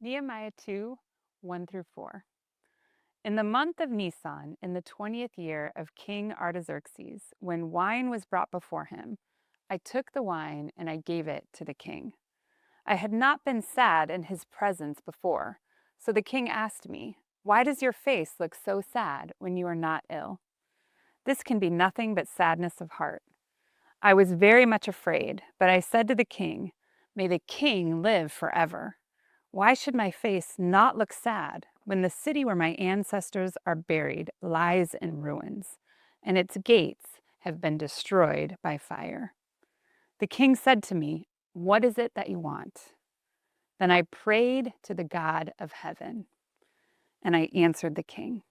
Nehemiah 2, 1 through 4. In the month of Nisan, in the 20th year of King Artaxerxes, when wine was brought before him, I took the wine and I gave it to the king. I had not been sad in his presence before, so the king asked me, "Why does your face look so sad when you are not ill?" This can be nothing but sadness of heart. I was very much afraid, but I said to the king, "May the king live forever. Why should my face not look sad when the city where my ancestors are buried lies in ruins, and its gates have been destroyed by fire?" The king said to me, "What is it that you want?" Then I prayed to the God of heaven, and I answered the king.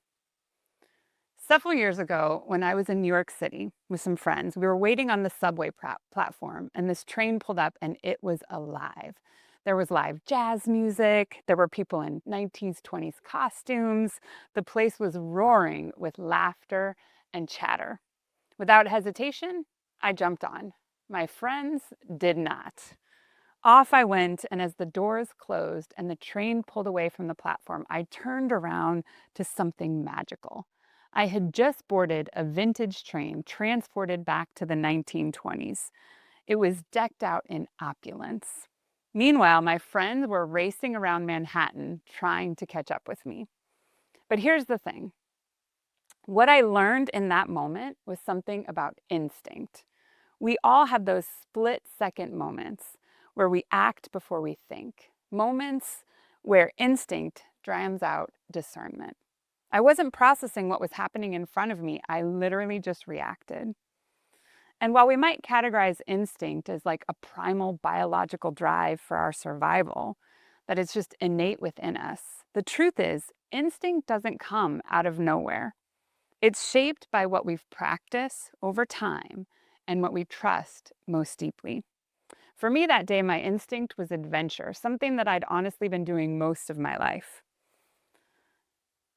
Several years ago, when I was in New York City with some friends, we were waiting on the subway platform, and this train pulled up, and it was alive. There was live jazz music. There were people in 19s, 20s costumes. The place was roaring with laughter and chatter. Without hesitation, I jumped on. My friends did not. Off I went, and as the doors closed and the train pulled away from the platform, I turned around to something magical. I had just boarded a vintage train transported back to the 1920s. It was decked out in opulence. Meanwhile, my friends were racing around Manhattan trying to catch up with me. But here's the thing. What I learned in that moment was something about instinct. We all have those split-second moments where we act before we think, moments where instinct drowns out discernment. I wasn't processing what was happening in front of me. I literally just reacted. And while we might categorize instinct as like a primal biological drive for our survival, that it's just innate within us, the truth is instinct doesn't come out of nowhere. It's shaped by what we've practiced over time and what we trust most deeply. For me that day, my instinct was adventure, something that I'd honestly been doing most of my life.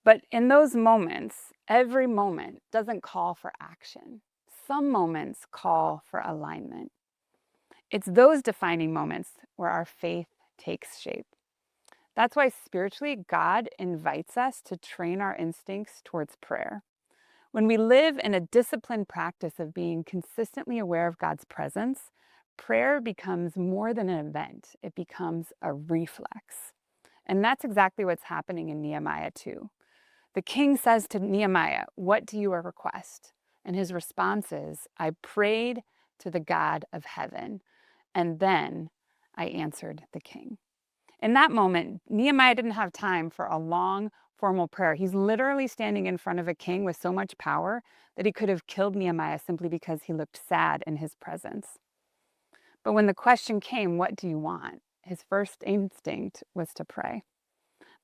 But in those moments, every moment doesn't call for action. Some moments call for alignment. It's those defining moments where our faith takes shape. That's why spiritually, God invites us to train our instincts towards prayer. When we live in a disciplined practice of being consistently aware of God's presence, prayer becomes more than an event. It becomes a reflex. And that's exactly what's happening in Nehemiah 2. The king says to Nehemiah, "What do you request?" And his response is, "I prayed to the God of heaven, and then I answered the king." In that moment, Nehemiah didn't have time for a long, formal prayer. He's literally standing in front of a king with so much power that he could have killed Nehemiah simply because he looked sad in his presence. But when the question came, "What do you want?" his first instinct was to pray.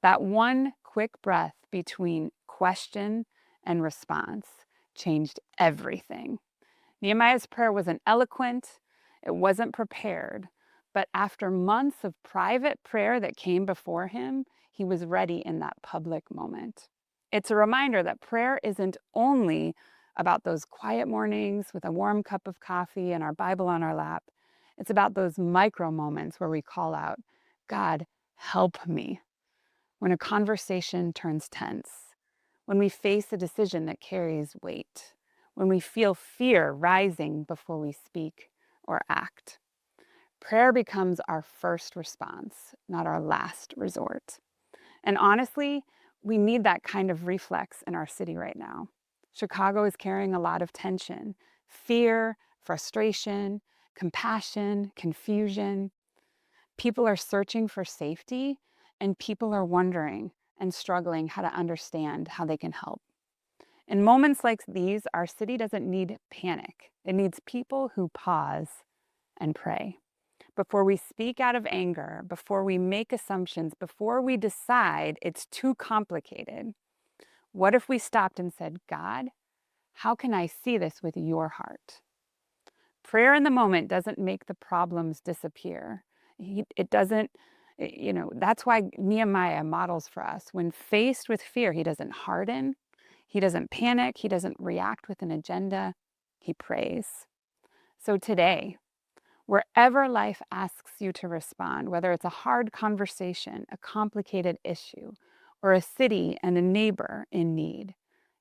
That one quick breath between question and response changed everything. Nehemiah's prayer wasn't eloquent, it wasn't prepared, but after months of private prayer that came before him, he was ready in that public moment. It's a reminder that prayer isn't only about those quiet mornings with a warm cup of coffee and our Bible on our lap. It's about those micro moments where we call out, "God, help me." When a conversation turns tense, when we face a decision that carries weight, when we feel fear rising before we speak or act. Prayer becomes our first response, not our last resort. And honestly, we need that kind of reflex in our city right now. Chicago is carrying a lot of tension, fear, frustration, compassion, confusion. People are searching for safety, and people are wondering and struggling how to understand how they can help. In moments like these, our city doesn't need panic. It needs people who pause and pray. Before we speak out of anger, before we make assumptions, before we decide it's too complicated, what if we stopped and said, "God, how can I see this with your heart?" Prayer in the moment doesn't make the problems disappear. It doesn't, that's why Nehemiah models for us. When faced with fear, he doesn't harden, he doesn't panic, he doesn't react with an agenda, he prays. So today, Wherever life asks you to respond, whether it's a hard conversation, a complicated issue, or a city and a neighbor in need,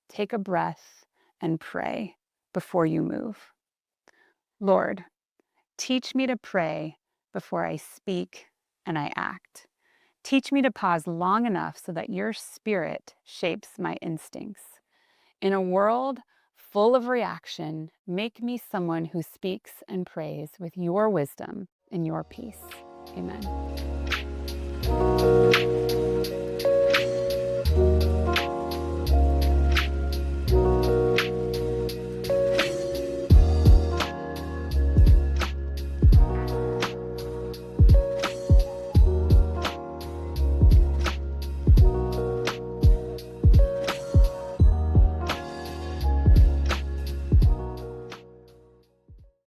take a breath and pray before you move. Lord, teach me to pray before I speak and I act. Teach me to pause long enough so that your spirit shapes my instincts. In a world full of reaction, make me someone who speaks and prays with your wisdom and your peace. Amen.